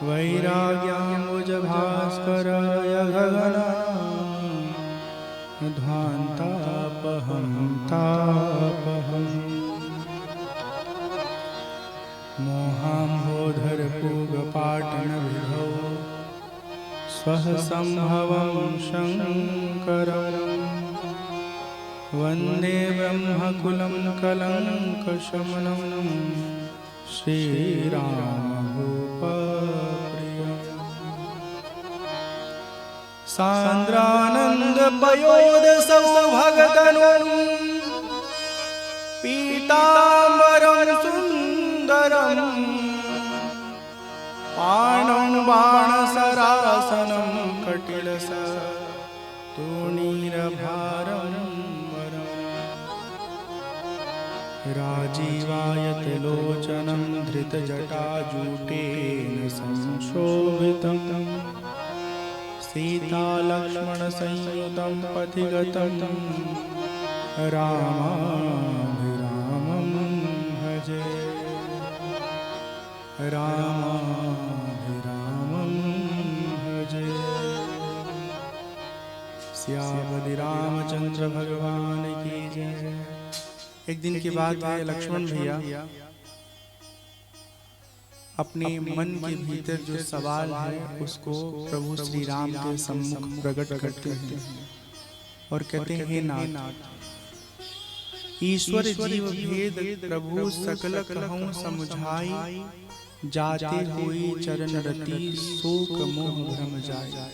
वैराग्याम्बुजभास्कराय गगनं ध्वान्तापहं तापहम् मोहाम्बोधरपूगपाटनविधौ स्वः सम्भवं शङ्करम् वन्दे ब्रह्मकुलं कलङ्कशमनं श्रीरामभूपप्रियम् सान्द्रानन्दपयोदसौभगतनुं पीताम्बरं सुन्दरं पाणं बाणसरासनं कटिलसतूणीरभारं राजीवायतलोचनं धृतजटाजूटेन संशोभितं सीतालक्ष्मणसंयुतं पथिगतं रामाभिरामं भजे रामाभिरामं भजे। सियापति रामचंद्र भगवान की जय। एक दिन की बात है, लक्ष्मण भैया अपने मन के भीतर जो सवाल है उसको प्रभु श्री राम के सम्मुख प्रकट करते हैं और कहते हैं, हे नाथ, ईश्वर जीव भेद प्रभु सकल कहूँ समझाई, जाते हुए चरण रति शोक मोह भ्रम जाए।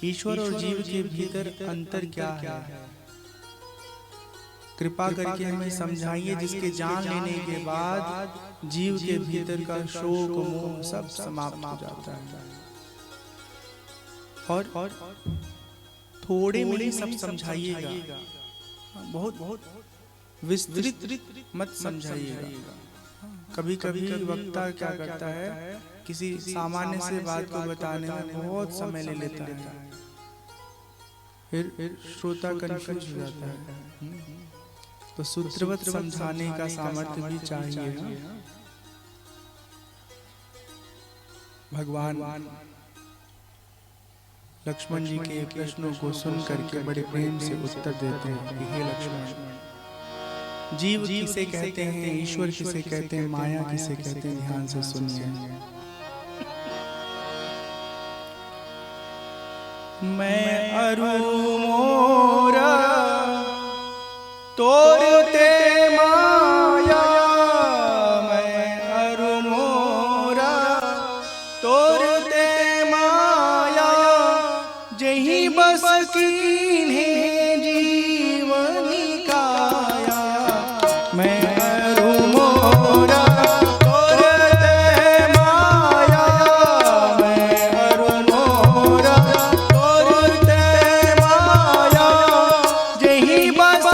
ईश्वर और जीव के भीतर अंतर क्या है, कृपा करके हमें समझाइए, जिसके जान लेने के बाद जीव के भीतर का शोक मोह सब समाप्त हो जाता है। और थोड़े में ही सब समझाइएगा, बहुत विस्तृत मत समझाइएगा। कभी कभी वक्ता क्या करता है, किसी सामान्य से बात को बताने में बहुत समय ले लेता है, फिर श्रोता कंफ्यूज हो जाता है। तो सूत्रवत समझाने का सामर्थ्य भी चाहिए। भगवान लक्ष्मण जी के प्रश्नों को सुन करके बड़े प्रेम से उत्तर देते हैं कि हे लक्ष्मण, जीव किसे कहते हैं, ईश्वर किसे कहते हैं, माया किसे कहते हैं, ध्यान से सुनिए। मैं अरु मोरा तोरते माया, मैं अरु मोरा तोरते माया, जही बस कीन्हे जीवनी काया। मैं अरु मोरा तोरते माया, मैं अरु मोरा तोरते माया, जही बस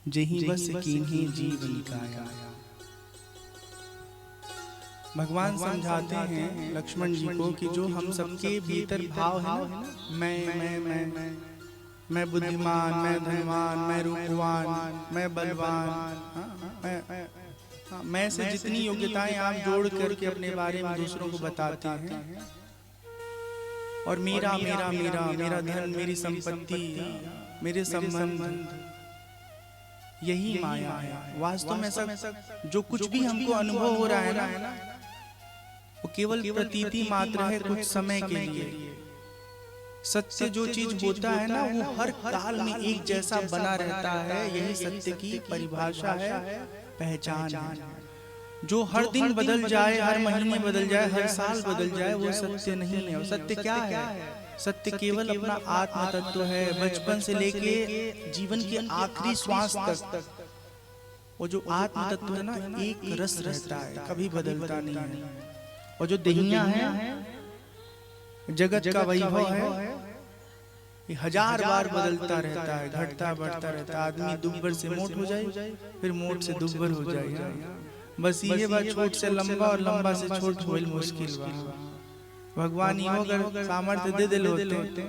जेहि बस कीन्ही जीव निकाया। भगवान समझाते हैं लक्ष्मण जी को कि जो हम सबके भीतर भाव है ना, मैं बुद्धिमान, मैं धनवान, मैं रूपवान, मैं बलवान, मैं से जितनी योग्यताएं आप जोड़ करके अपने बारे में दूसरों को बताते हैं, और मेरा मेरा मेरा मेरा धन, मेरी संपत्ति, मेरे संबंध, यही माया है। वास्तव में ऐसा जो कुछ भी हमको अनुभव हो रहा है ना, वो केवल प्रतीति मात्र है, कुछ समय के लिए। सत्य जो चीज होता है ना, वो हर काल में एक जैसा बना रहता है। यही सत्य की परिभाषा है, पहचान है। जो हर दिन बदल जाए, हर महीने बदल जाए, हर साल बदल जाए, वो सत्य नहीं है। सत्य क्या है? सत्य केवल अपना आत्म तत्व है। बचपन से लेके जीवन के आखिरी श्वास तक वो जो आत्म तत्व है ना, एक रस रहता है, कभी बदलता नहीं है। और जो देहियां है, जगत का वैभव है, ये हजार बार बदलता रहता है, घटता बढ़ता रहता है। आदमी दुब्बर से मोट हो जाए, फिर मोट से दुब्बर हो जाए। बस ये बात, छोट से लंबा और लंबा से छोट होल मुश्किल बा। भगवान इहो अगर सामर्थ्य दे दिल होते,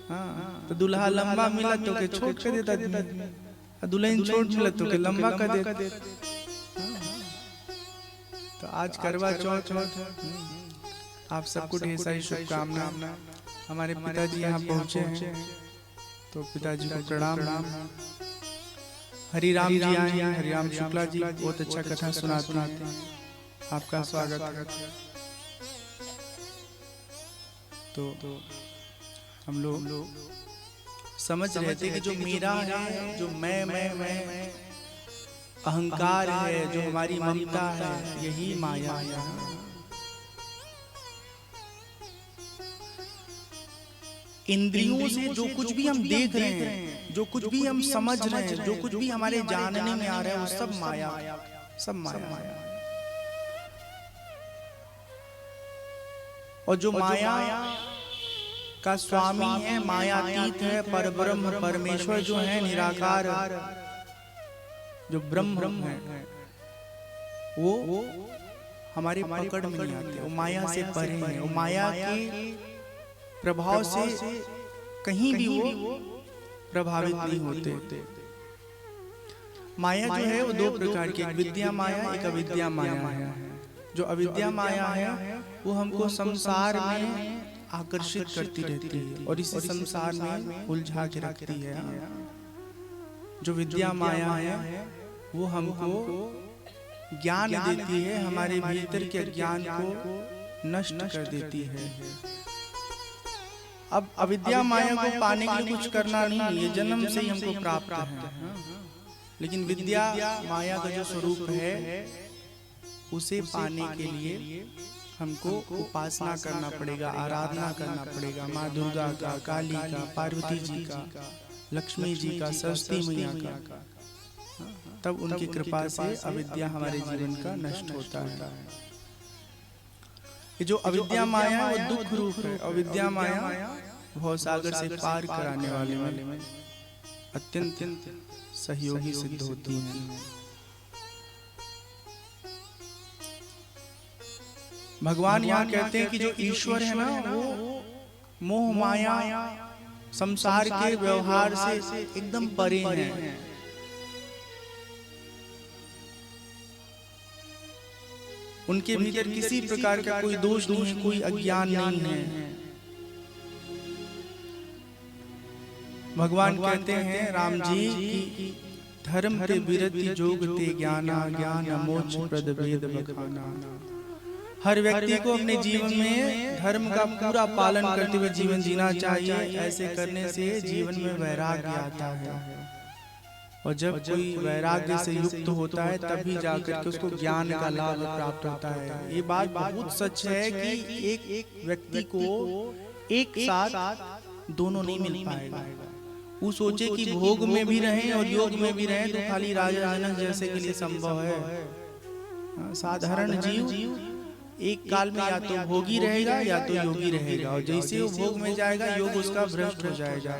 हाँ, तो दुल्हा लंबा मिला तो के छोट कर देता, दुल्हन छोट मिला तो के लंबा कर देता। तो आज करवा चौथ, आप सबको ढेर सारी शुभकामनाएं। हमारे पिताजी यहाँ पहुँचे हैं, तो पिताजी को प्रणाम। हरिराम जी आए हैं, हरिराम शुक्ला जी बहुत अच्छा कथा सुनाते हैं, आपका स्वागत है। तो हम लोग समझ रहे थे कि जो मेरा है, जो मैं अहंकार है, जो हमारी ममता है, यही माया है। इंद्रियों से जो कुछ भी हम देख रहे हैं, जो कुछ भी हम समझ रहे हैं, जो कुछ भी हमारे जानने में आ रहा है, वो सब माया, सब माया। और जो माया का स्वामी है, मायातीत है, परब्रह्म परमेश्वर जो है, निराकार, जो ब्रह्म है, वो हमारे पकड़ में नहीं आते। वो माया से परे है। वो माया के प्रभाव से कहीं भी वो प्रभावित नहीं होते। माया जो है वो दो प्रकार की, एक विद्या माया, एक अविद्या माया है। जो अविद्या माया है वो हमको संसार में आकर्षित करती रहती है और इसी संसार में उलझा के रखती है। जो विद्या माया है वो हमको ज्ञान देती है, हमारे भीतर के ज्ञान को नष्ट कर देती है। अब अविद्या माया को पाने के लिए कुछ करना नहीं है, ये जन्म से ही हमको प्राप्त है। लेकिन विद्या माया का जो स्वरूप है, उसे पाने के लिए हमको उपासना करना पड़ेगा, आराधना करना पड़ेगा। माँ दुर्गा का, काली का, पार्वती जी का, लक्ष्मी जी का, सरस्वती मैया का। तब उनकी कृपा से अविद्या हमारे जीवन का नष्ट होता है। ये जो अविद्या माया वो दुख रूप है। अविद्या माया भवसागर से पार कराने वाले में अत्यंत सहयोगी सिद्ध होती है। भगवान यहाँ कहते हैं कि जो ईश्वर है ना, वो मोह माया संसार के व्यवहार से एकदम परे है। उनके भीतर किसी प्रकार का कोई दोष नहीं है, कोई अज्ञान नहीं है। भगवान कहते हैं राम जी की धर्म ते विरति जोग ते ज्ञाना, ज्ञान मोक्ष प्रद वेद बखाना। हर व्यक्ति को अपने जीवन में धर्म का पूरा पालन करते हुए जीवन जीना चाहिए। ऐसे करने से जीवन में वैराग्य आता है, और जब कोई वैराग्य से युक्त होता है तभी जाकर के उसको ज्ञान का लाभ प्राप्त होता है। ये बात बहुत सच है कि एक व्यक्ति को एक साथ दोनों नहीं मिल पाएगा। वो सोचे कि भोग में भी रहें और योग में भी रहें तो खाली राजा जनक जैसे के लिए संभव है। साधारण जीव एक काल में या तो भोगी रहेगा या तो योगी रहेगा, और जैसे वो भोग में जाएगा योग उसका भ्रष्ट हो जाएगा।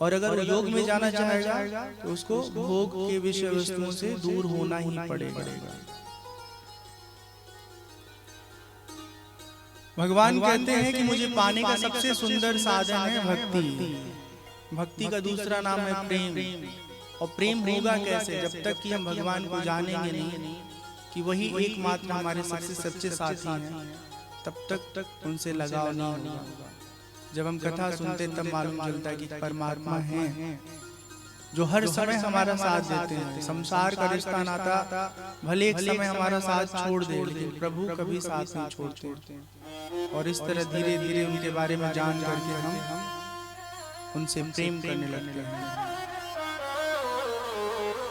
और अगर वो योग में जाना चाहेगा तो उसको भोग के विषय वस्तुओं से दूर होना ही पड़ेगा। भगवान कहते हैं कि मुझे पाने का सबसे सुंदर साधन है भक्ति। भक्ति का दूसरा नाम है प्रेम। और प्रेम होगा कैसे? जब तक कि हम भगवान को जानेंगे नहीं कि वही एकमात्र हमारे सबसे सच्चे साथी हैं, तब तक उनसे लगाव नहीं होगा। जब हम कथा सुनते तब मालूम चलता है कि परमात्मा हैं जो हर समय हमारा साथ देते हैं। संसार का रिश्ता नाता भले एक समय हमारा साथ छोड़ दे, लेकिन प्रभु कभी साथ नहीं छोड़ते। और इस तरह धीरे धीरे उनके बारे में जान करके हम उनसे प्रेम करने लगते हैं।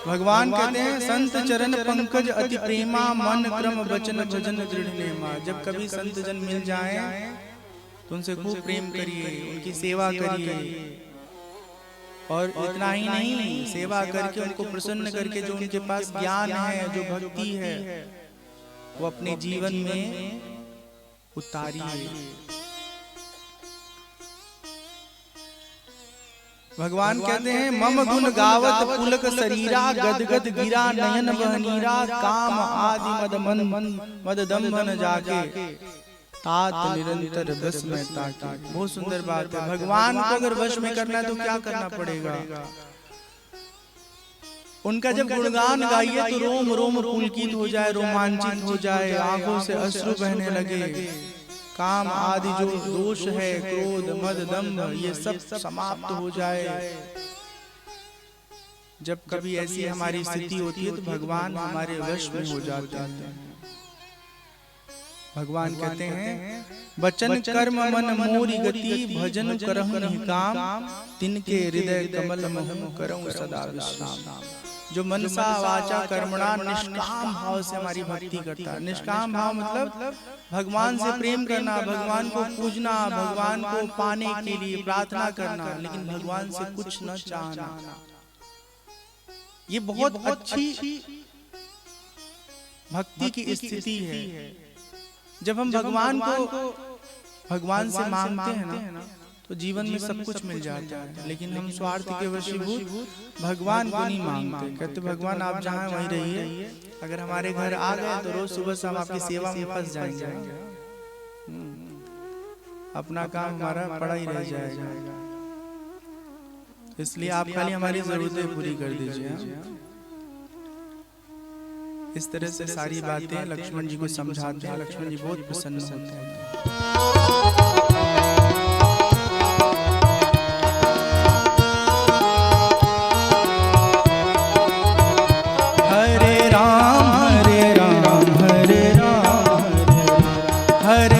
भगवान कहते हैं संत चरण पंकज अति प्रेमा, मन क्रम वचन भजन दृढ़ नेमा। जब कभी संत जन मिल जाएं तो उनसे खूब प्रेम करिए, उनकी सेवा करिए। और इतना ही नहीं, सेवा करके उनको प्रसन्न करके जो उनके पास ज्ञान है, जो भक्ति है, वो अपने जीवन में उतारिए। भगवान कहते हैं मम गुण गावत पुलक शरीरा, गदगद गिरा नयन बहनीरा, काम आदि मद दम्भन जाके, तात निरंतर बस में ताके। बहुत सुंदर बात है। भगवान को अगर वश में करना है तो क्या करना पड़ेगा? उनका जब गुणगान गाइए तो रोम रोम पुलकित हो जाए, रोमांचित हो जाए, आंखों से अश्रु बहने लगे। काम आदि जो दोष है, क्रोध मद दम्भ, ये सब समाप्त हो जाए। जब कभी ऐसी हमारी स्थिति होती है तो भगवान हमारे वश में हो जाते हैं। भगवान कहते हैं वचन कर्म मन मोरी गति, भजन करहु निकाम, तिनके हृदय कमल महु करहु सदा विश्राम। जो मनसा वाचा कर्मणा निष्काम भाव से हमारी भक्ति करता है। निष्काम भाव मतलब भगवान से प्रेम करना, भगवान को पूजना, भगवान को पाने के लिए प्रार्थना करना, लेकिन भगवान से कुछ न चाहना। ये बहुत अच्छी भक्ति की स्थिति है। जब हम भगवान से मांगते हैं ना तो जीवन में सब कुछ मिल जाता है, लेकिन हम स्वार्थ के वशीभूत भगवान को नहीं मांगते। कहते भगवान आप जहाँ वहीं रहिए, अगर हमारे घर आ गए तो रोज सुबह से हम आपकी सेवा में फंस जाएंगे, अपना काम हमारा पड़ा ही रह जाएगा। इसलिए आप खाली हमारी जरूरतें पूरी कर दीजिए। इस तरह से सारी बातें लक्ष्मण जी को समझाते हैं। लक्ष्मण जी बहुत प्रसन्न होते हैं। हरे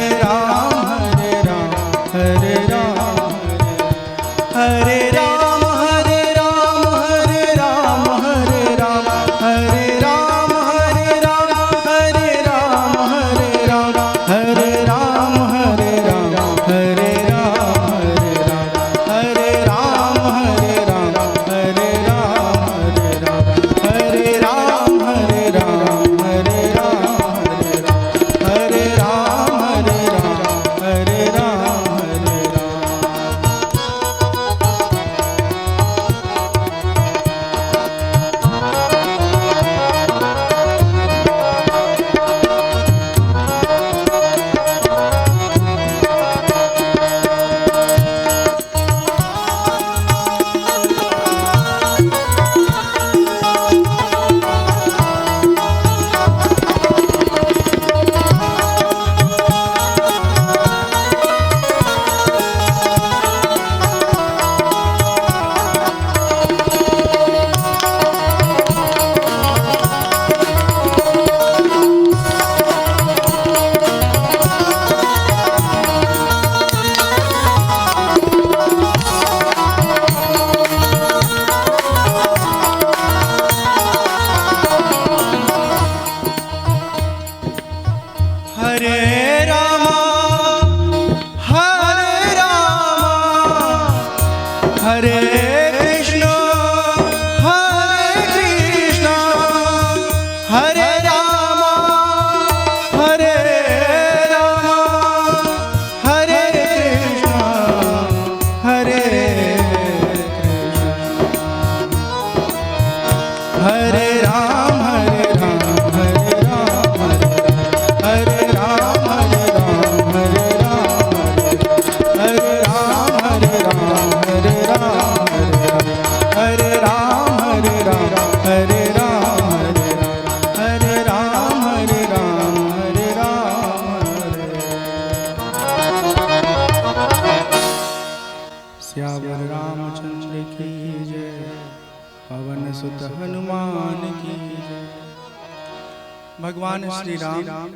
भगवान श्री राम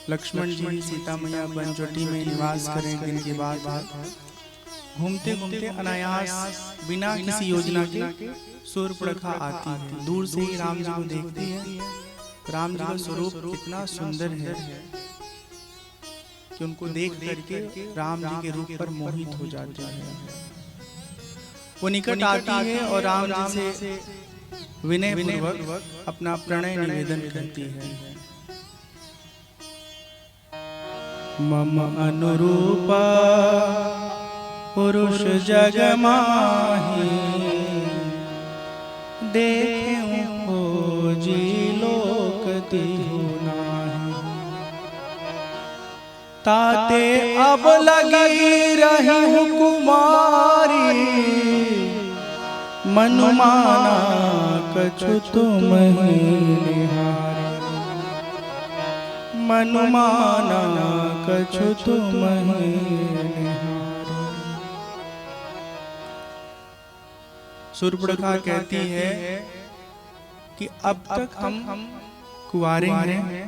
लक्ष्मण जी सीता मैया बनचोटी में निवास करें दिन की बात है। घूमते घूमते अनायास बिना किसी योजना के शूर्पणखा आती है। दूर से ही राम जी को देखती है। राम जी का स्वरूप इतना सुंदर है कि उनको देख करके राम जी के रूप पर मोहित हो जाती है। वो निकट आती है और राम जी से विनय पूर्वक अपना प्रणय निवेदन करती है। मम अनुरूपा पुरुष जग माही, देखें खोजी लोक तिहु नाहि। ताते अब लगी रही कुमारी, मनुमाना कछु तुम निहारी। मनुमाना कछु तुम निहारी। शूर्पणखा कहती है कि अब तक हम कुंवारे हैं,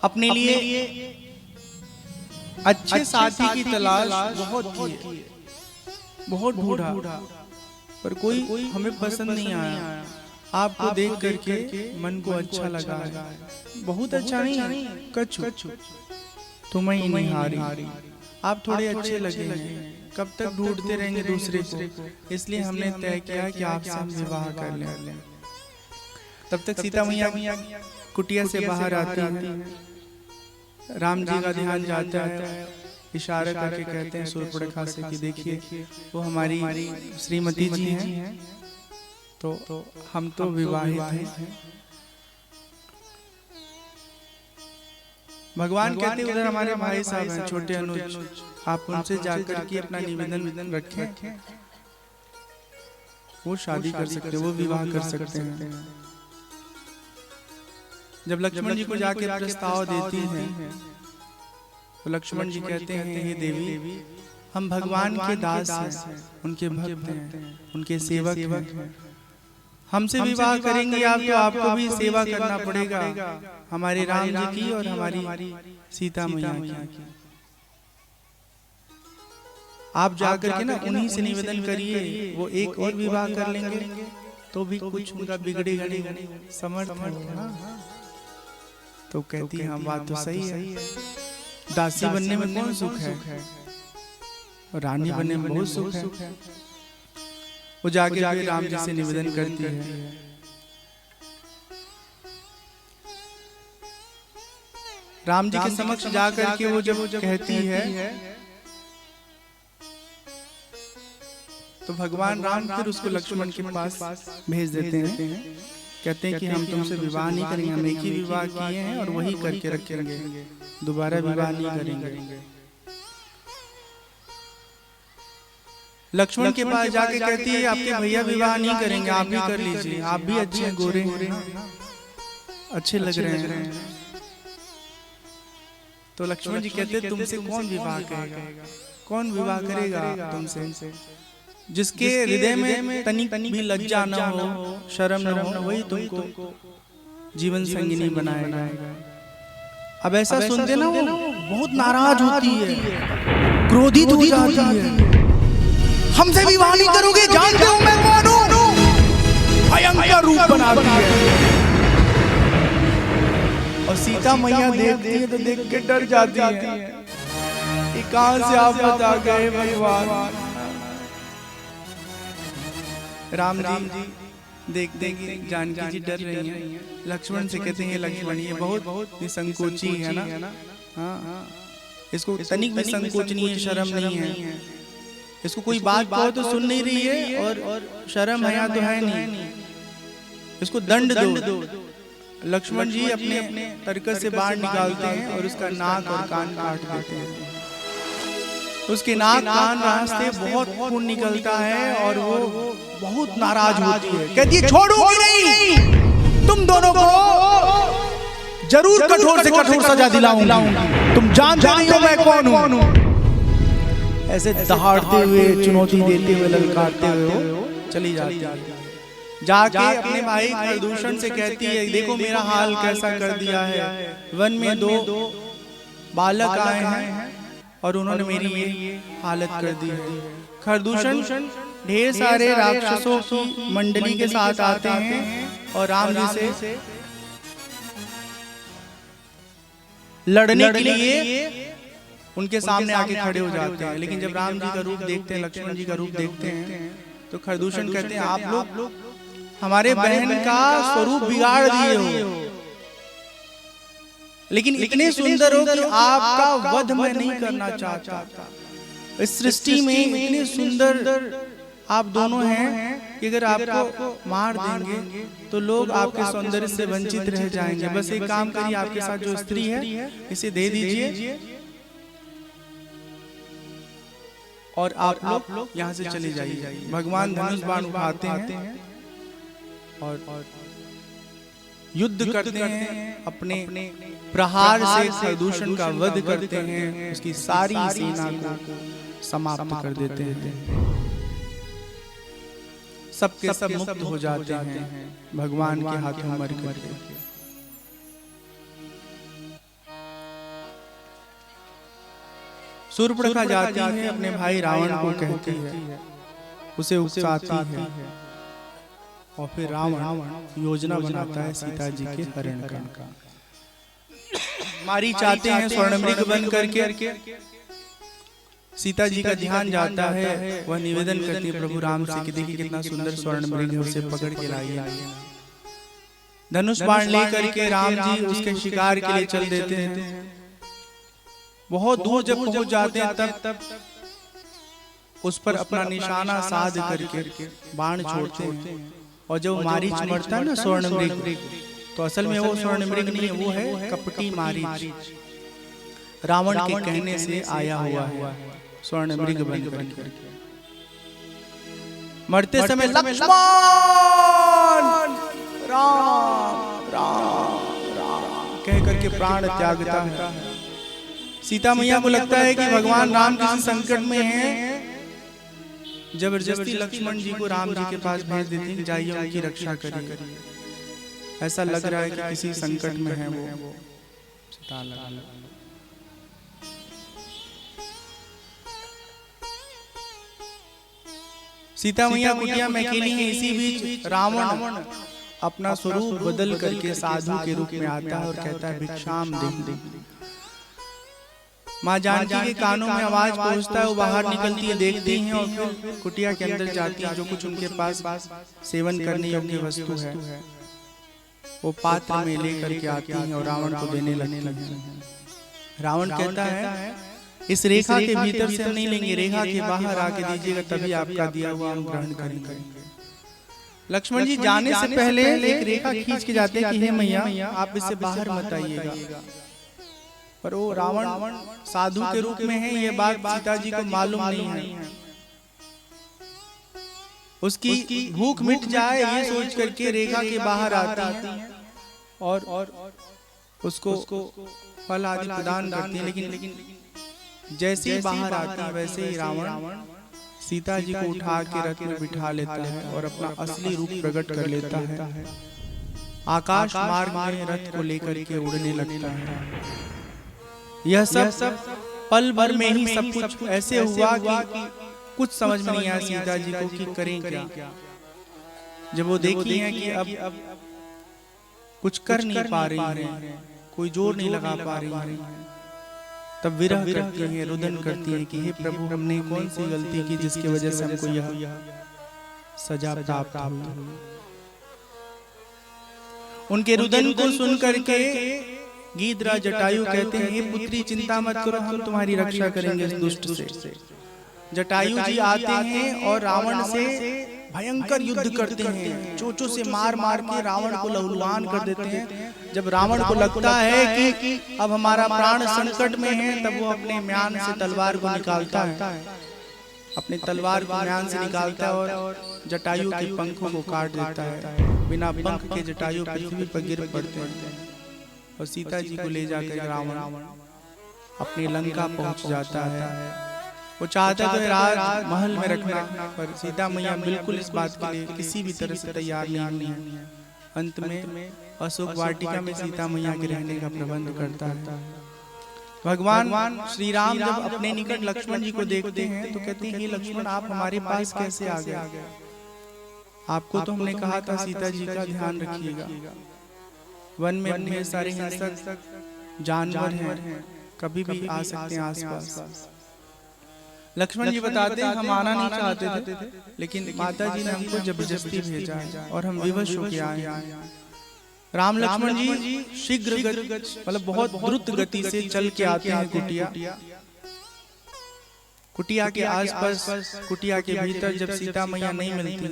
अपने लिए अच्छे साथी की तलाश बहुत की, बहुत ढूंढा, पर कोई हमें पसंद नहीं आया। आपको देख करके मन को अच्छा लगा है, बहुत अच्छा नहीं कछु तुम्हें ही निहारी। आप थोड़े अच्छे लगे हैं, कब तक ढूंढते रहेंगे दूसरे को, इसलिए हमने तय किया कि आपसे हम विवाह कर लें। तब तक सीता मैया कुटिया से बाहर आती है। राम जी का ध्यान जाता है, इशारा करके कहते हैं शूर्पणखा से कि देखिए वो हमारी श्रीमती जी हैं, तो हम तो विवाहित हैं। भगवान कहते उधर हमारे भाई साहब हैं छोटे अनुज, आप उनसे जाकर के अपना निवेदन रखें, वो शादी कर सकते, वो विवाह कर सकते हैं। जब लक्ष्मण जी को जाके प्रस्ताव देती हैं तो लक्ष्मण जी कहते हैं हे देवी, हम भगवान के दास हैं, उनके भक्त हैं, उनके सेवक हैं। हमसे विवाह करेंगे आप तो आपको भी सेवा करना पड़ेगा, हमारे राम जी की और हमारी सीता मैया की। आप जाकर के ना उन्हीं से निवेदन करिए, वो एक और विवाह कर लेंगे तो भी कुछ उनका बिगड़ेगा नहीं, समर्थ है। तो कहती है हम बात तो सही है, दासी बनने में कौन सुख है, रानी बनने में बहुत सुख है। वो जाके राम जी से निवेदन करती है। राम जी के समक्ष जाकर के वो जब कहती है तो भगवान राम फिर उसको लक्ष्मण के पास भेज देते हैं। कहते हैं कि हम तुमसे विवाह नहीं करेंगे, हम एक ही विवाह किए हैं और वही करके रखेंगे, दोबारा विवाह नहीं करेंगे। लक्ष्मण के पास जाके कहती है आपके भैया विवाह नहीं करेंगे, आप भी कर लीजिए, आप भी अच्छे गोरे हैं, अच्छे लग रहे हैं। तो लक्ष्मण जी कहते हैं तुमसे कौन विवाह करेगा, कौन विवाह करेगा तुमसे, जिसके हृदय में तनिक भी लज्जा न हो, शर्म न हो, वही तुमको जीवन संगिनी बनाएगा। अब ऐसा सुनते ना वो बहुत नाराज होती है, क्रोधित हो जाती है। हमसे विवाह नहीं करोगे, जानते हो मैं कौन हूं, भयंकर रूप बनाती है। और सीता मैया देखती है तो देख के डर जाती है, ये कहां से आफत आ गए भगवान। राम जी देखते हैं कि जानकी जी डर रही हैं, लक्ष्मण से कहते हैं लक्ष्मण ये बहुत निसंकोची है ना, हाँ इसको तनिक भी संकोच नहीं है, शर्म नहीं है, इसको कोई बात कहो तो सुन नहीं रही है और शर्म हया तो है नहीं, इसको दंड दो। लक्ष्मण जी अपने तरकस से बाहर निकालते हैं और उसका नाक और कान काट देते हैं। उसके नाक कान रास्ते बहुत खून निकलता है और वो बहुत नाराज होती है, कहती है छोड़ूंगी नहीं, तुम दोनों को जरूर कठोर से कठोर सजा दिलाऊंगी, तुम जानते नहीं हो मैं कौन हूं। ऐसे दहाड़ते हुए, चुनौती देते हुए, ललकारते हुए वो चली जाती है। जाके अपने भाई खरदूषण से कहती है, देखो मेरा हाल कैसा कर दिया है, वन में दो बालक आए हैं और उन्होंने मेरी ये हालत कर दी है। खरदूषण ढेर सारे राक्षसों की मंडली के साथ आते हैं और राम जी से लड़ने के लिए उनके सामने आके खड़े हो जाते हैं। लेकिन जब राम जी का रूप देखते हैं, लक्ष्मण जी का रूप देखते हैं, तो खरदूषण कहते हैं, आप लोग हमारे बहन का स्वरूप बिगाड़ दिए हो, लेकिन इतने सुंदर हो कि आपका वध मैं नहीं करना चाहता। इस सृष्टि में इतने सुंदर आप दोनों हैं कि अगर आपको मार देंगे तो लोग आपके सौंदर्य से वंचित रह जाएंगे। बस एक काम करिए, आपके साथ जो स्त्री है इसे दे दीजिए और आप लोग यहाँ से चले जाइए। भगवान धनुष बाण उठाते हैं और युद्ध करते हैं, अपने प्रहार से खरदूषण का वध करते हैं, उसकी सारी सेना को समाप्त कर देते हैं। सबके सब मुक्त हो जाते हैं भगवान के हाथों मर करके। शूर्पणखा जाती है, अपने भाई रावण को कहती है, उसे उकसाती है और फिर रावण योजना बनाता है सीता जी के हरण का। मारी चाहते हैं स्वर्णमृग बन करके, सीता जी का ध्यान जाता है, वह निवेदन करती है प्रभु राम से कि देखिए कितना सुंदर स्वर्णमृग है, उसे पकड़ के लाइए। धनुष बाण लेकर के राम जी उसके शिकार के लिए चल देते हैं। बहुत दूर जब पहुंच जाते हैं तब उस पर अपना निशाना साध करके बाण छोड़ते हैं, और जब मारीच मरता है ना स्वर्णमृग, तो असल में वो स्वर्णमृग नहीं है, वो है कपटी मारीच, रावण के कहने से आया हुआ है स्वर्णमृग बन करके। मरते समय लक्ष्मण राम राम राम कह करके प्राण त्यागता है। सीता मैया को लगता है कि भगवान राम किसी संकट में हैं, जबरदस्ती लक्ष्मण जी को राम जी के पास भेज देती है, जाइए उनकी रक्षा करिए। ऐसा लग रहा है कि किसी संकट में है वो। सीता मैया कुटिया में अकेली है। इसी बीच रावण अपना स्वरूप बदल करके साधु के रूप में आता है और कहता है भिक्षाम दे। माँ जानकी के कानों में आवाज पहुंचता है, वो बाहर निकलती है, देखती हैं और फिर कुटिया के अंदर जाती है। जो कुछ उनके पास सेवन करने योग्य वस्तु है वो पात्र में लेकर के आती हैं और रावण को देने लगती हैं। रावण कहता है इस रेखा के भीतर से हम नहीं लेंगे, रेखा के बाहर आके दीजिएगा, तभी आपका दिया हुआ हम ग्रहण करेंगे। लक्ष्मण जी जाने से पहले एक रेखा खींच के जाते हैं कि हे मैया आप इससे बाहर मत आइएगा, पर वो रावण साधु के रूप में है, ये बात सीता जी को मालूम नहीं है। उसकी भूख मिट जाए ये सोच करके रेखा के बाहर आती है और उसको फल आदि प्रदान करती है। लेकिन जैसे ही बाहर आती है वैसे ही रावण सीता जी को उठा के रथ में बिठा लेता है और अपना असली रूप प्रकट कर लेता है। आकाश मार्ग में रथ को लेकर के उड़ने लगता है। यह सब पल भर में ही सब कुछ ऐसे हुआ कि कुछ समझ में नहीं आया सीता जी को कि करें क्या। जब वो देखी है कि अब कुछ कर नहीं पा रही है, कोई जोर नहीं लगा पा रही है, तब विरह करती है, रुदन करती है कि हे प्रभु हमने कौन सी गलती की जिसकी वजह से हमको यह सजा प्राप्त हुई। उनके रुदन को सुन करके गीधराज जटायु कहते हैं हे पुत्री चिंता मत करो, हम तुम्हारी रक्षा करेंगे इस दुष्ट से। जटायु जी आते हैं और रावण से भयंकर युद्ध करते हैं, चोंचों से मार मार के रावण को लहूलुहान कर देते हैं। जब रावण को लगता है कि अब हमारा प्राण संकट में है, तब वो अपने म्यान से तलवार को निकालता है, अपने तलवार को म्यान से निकालता है और जटायु के पंखों को काट देता है। बिना पंख के जटायु पृथ्वी पर गिर पड़ते हैं और सीता जी को ले जाकर रावण अपनी लंका पहुंच जाता है। वो चाहता तो राज महल में रखना, पर सीता मैया बिल्कुल इस बात के लिए किसी भी तरह से तैयार नहीं है। अंत में अशोक वाटिका में सीता मैया के रहने का प्रबंध करता है। भगवान श्री राम जब अपने निकट लक्ष्मण जी को देखते हैं तो कहते हैं, हे लक्ष्मण, आप हमारे पास कैसे आ गए? आपको तो हमने कहा था सीता जी का ध्यान रखिएगा। वन में ढेर सारे हिंसक जानवर हैं, कभी भी आ सकते हैं आसपास। लक्ष्मण जी बताते हैं, हम आना नहीं चाहते थे, लेकिन माता जी ने हमको जबरदस्ती भेजा और हम विवश होके आए। राम लक्ष्मण जी शीघ्र मतलब बहुत द्रुत गति से चल के आते हैं कुटिया के आसपास। कुटिया के भीतर जब सीता मैया नहीं मिलती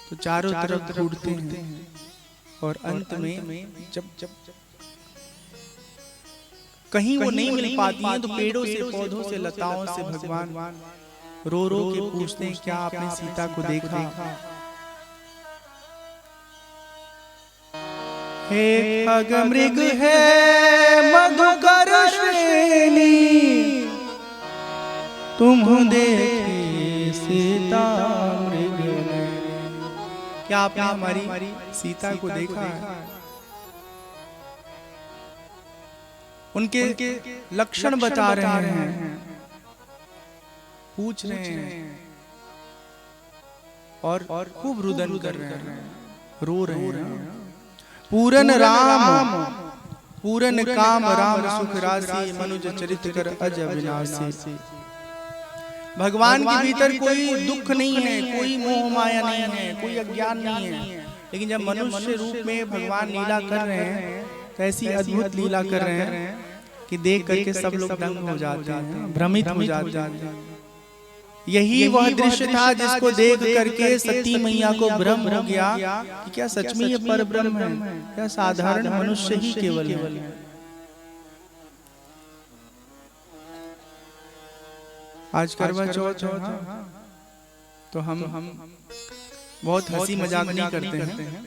तो चारों तरफ ढूंढते हैं और अंत में जब कहीं वो नहीं मिल पाती हैं तो पेड़ों से, पौधों से, लताओं से भगवान रो रो के पूछते हैं, क्या आपने सीता को देखा? हे खगमृग है मधुकर श्रेणी, तुम देखे सीता मृग। क्या आपने हमारी सीता को देखा है? उनके लक्षण बता रहे हैं, पूछ रहे हैं और खूब रुदन कर रहे हैं, रो रहे हैं। पूरन राम पूरन काम राम सुख राशि, मनुज चरित कर अज विनाशी। भगवान के भीतर कोई दुख नहीं है, कोई मोह माया नहीं है, कोई अज्ञान नहीं है, लेकिन जब मनुष्य रूप में भगवान लीला कर रहे हैं तो ऐसी अद्भुत लीला कर रहे हैं कि देख करके सब लोग दंग हो जाते हैं, भ्रमित हो जाते हैं। यही वह दृश्य था जिसको देख करके सती मैया को भ्रम हो गया कि क्या सच में ये परब्रह्म है या साधारण मनुष्य ही केवल है। आज करवा चौथ तो हम बहुत हंसी मजाक नहीं करते हैं,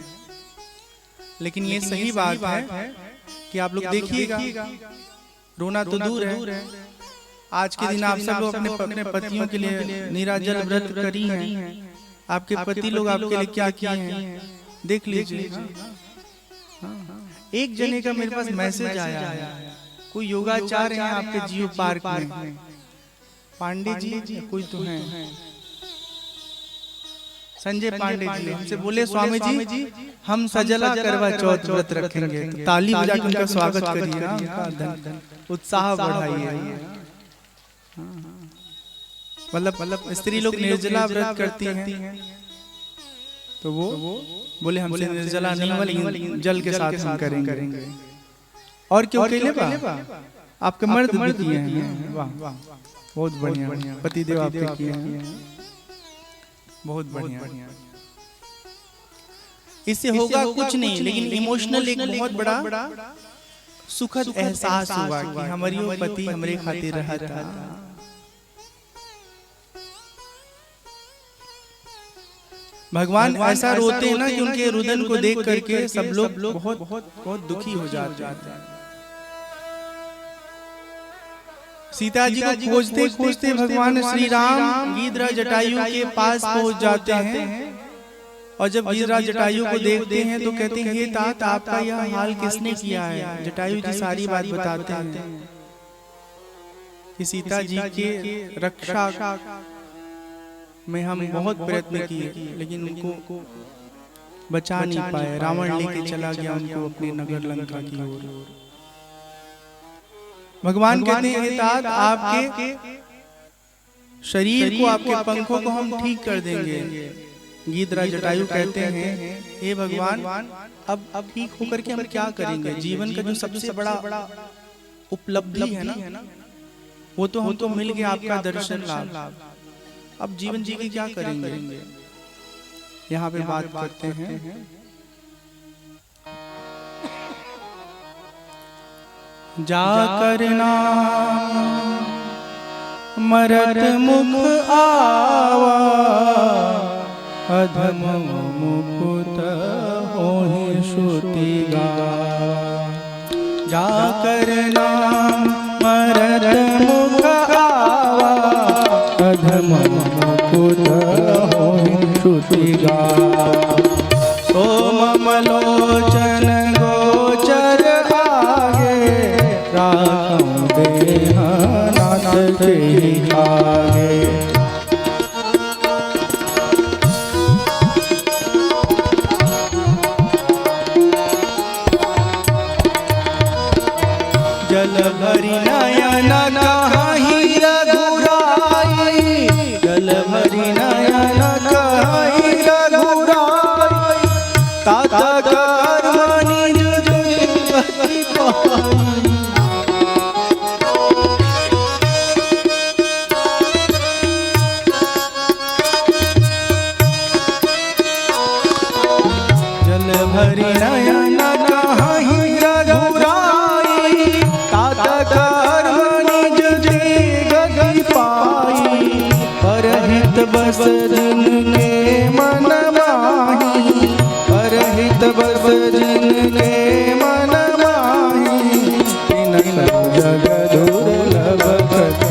लेकिन ये सही बात है कि आप लोग देखिएगा, रोना तो दूर है, आज के दिन आप सब लोग अपने पतियों के लिए निराजल व्रत करी हैं। आपके पति लोग आपके लिए क्या किए हैं देख लीजिए। एक जने का मेरे पास मैसेज आया है, कोई योगाचार्य हैं आपके जियो पार्क में, पांडे जी कोई तो हैं, संजय पांडे जी, हमसे बोले स्वामी जी हम सजला करवा चौथ व्रत रखेंगे, तो ताली बजा के उनका स्वागत करिए, उनका उत्साह बढ़ाइए। मतलब स्त्री लोग निर्जला व्रत करती हैं तो वो बोले हमसे निर्जला नहीं वाली जल के साथ हम करेंगे। और क्यों अकेले आपके मर्द भी किए हैं, वाह बहुत बढ़िया, पतिदेव आपके किए हैं, बहुत बढ़िया। इससे होगा कुछ नहीं, लेकिन इमोशनल एक बहुत बड़ा सुखद एहसास हुआ कि हमारी वो पति हमारे खातिर रहा था। भगवान ऐसा रोते हैं ना कि उनके रुदन को देख करके सब लोग बहुत दुखी हो जाते हैं। सीता जी को खोजते खोजते भगवान श्री राम गिरिराज जटायु के पास पहुंच जाते हैं, और जब गिरिराज जटायु को देखते हैं तो कहते हैं, हे तात आपका यह हाल किसने किया है? जटायु जी सारी बात बताते हैं कि सीता जी के रक्षा में हम बहुत प्रयत्न किए, लेकिन उनको बचा नहीं पाए। रावण लेके चला गया उनको अपने नगर लंका की ओर। भगवान कहते हैं, तात आपके शरीर को, आपके पंखों को हम ठीक कर देंगे। गिरिराज जटायु कहते हैं, हे भगवान अब ठीक होकर के हम क्या करेंगे? जीवन का जो सबसे बड़ा उपलब्धि है ना, वो तो हमको मिल गया, आपका दर्शन लाभ। अब जीवन जी के क्या करेंगे? यहाँ पे बात करते हैं, जाकर नाम मरत मुख आवा, अधम मुकुट होहि श्रुति गावा। जाकर नाम मरत मुख आवा, नाथ के आगे। जल भरी नयन कहीं रघुराई, जल भरी नयन कहीं रघुराई, तात कर्मणि निज गति पाई। जल भरी नयन कहीं रघुराई, तात कर्मणि निज गति पाई। परहित बस जिनके मन माही, परहित बस जिनके मन माही, तिन सब जग दुर्लभ कथि।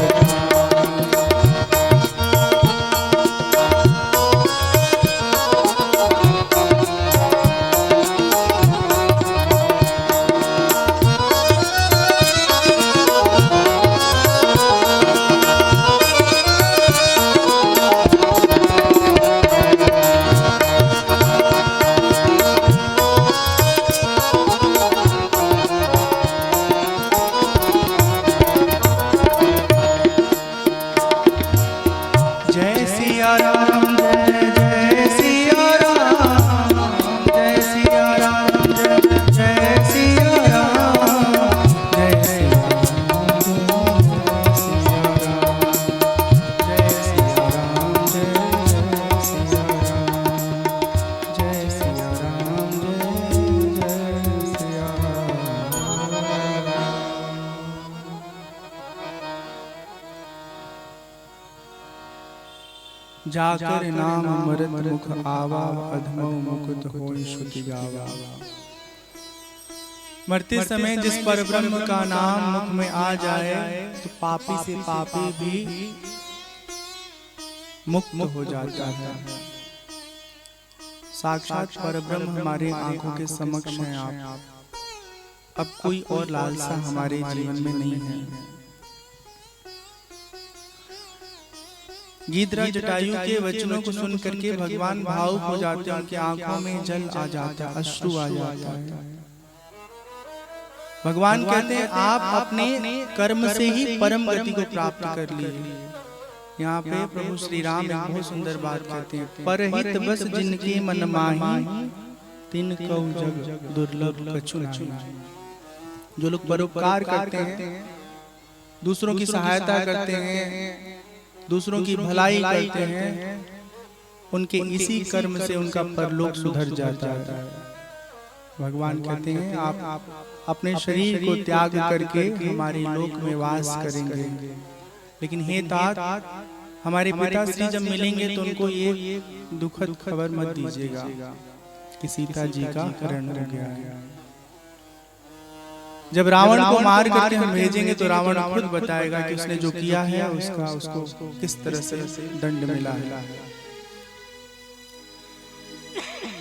जय सिया राम, जय जय सिया राम, जय सिया राम, जय जय सिया राम, जय सिया राम, जय सिया राम, जय सिया राम, जय सिया राम, जय सिया राम। जाकर नाम अमृत मुख आवा, अधमो मुकुत होई श्रुति गावा। मरते समय जिस परब्रह्म का नाम मुख में आ जाए तो पापी से पापी भी मुक्त हो जाता है। साक्षात परब्रह्म हमारे आंखों के समक्ष हैं आप। अब कोई और लालसा हमारे जीवन में नहीं है। गीधराज जटायु के वचनों को सुन करके भगवान भावुक हो जाते हैं, उनकी आंखों में जल आ जाता है, अश्रु आ जाता है। भगवान कहते हैं आप अपने कर्म से ही परम गति को प्राप्त कर लीजिए। यहाँ पे प्रभु श्री राम एक बहुत सुंदर बात कहते हैं, परहित बस जिनके मन माही, तिन कऊ जग दुर्लभ कछु नाहि। जो लोग परोपकार करते हैं, दूसरों की सहायता करते हैं, दूसरों की भलाई करते हैं, उनके इसी कर्म से उनका परलोक सुधर जाता है। भगवान कहते हैं आप अपने शरीर को त्याग करके हमारे लोक में वास करेंगे, लेकिन हे तात हमारे पिताश्री जब मिलेंगे तो उनको ये दुखद खबर मत दीजिएगा कि सीता जी का हरण हो गया है। जब रावण को मार करके हम भेजेंगे तो रावण खुद बताएगा कि उसने जो किया है उसको किस तरह से दंड मिला है।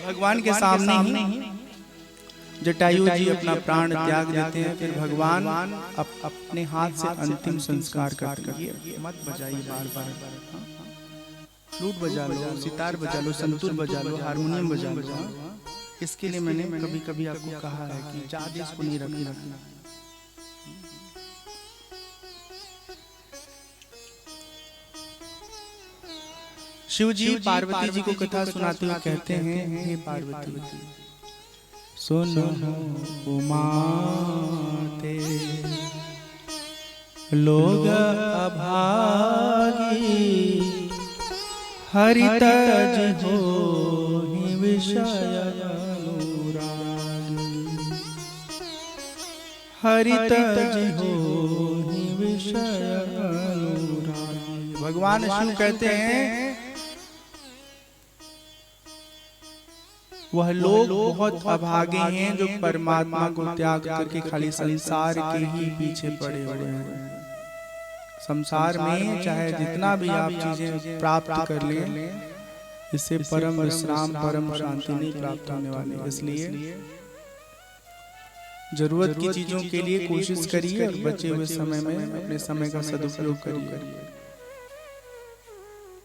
भगवान के सामने ही जटायु जी अपना प्राण त्याग देते हैं। फिर भगवान अपने हाथ से अंतिम संस्कार करते हैं। मत बजाइए बार बार, फ्लूट बजा लो, सितार बजा लो, संतूर बजा लो, हारमोनियम बजा लो। इसके लिए मैंने कभी कभी आपको कहा है कि ज्यादा इसको नहीं रखना। शिव जी पार्वती जी को कथा सुनाते हुए कहते हैं, हे पार्वती सुनो उमाते लोग अभागी, हरितज हो विषय अनुरागी, हरितज हो विषय अनुरागी। भगवान शिव कहते हैं वह लोग बहुत अभागे हैं जो परमात्मा को त्याग करके खाली संसार के ही पीछे पड़े हुए हैं। संसार में चाहे जितना भी आप चीजें प्राप्त कर लें, इससे परम विश्राम परम शांति नहीं प्राप्त होने वाली। इसलिए जरूरत की चीजों के लिए कोशिश करिए और बचे हुए समय में अपने समय का सदुपयोग करिए।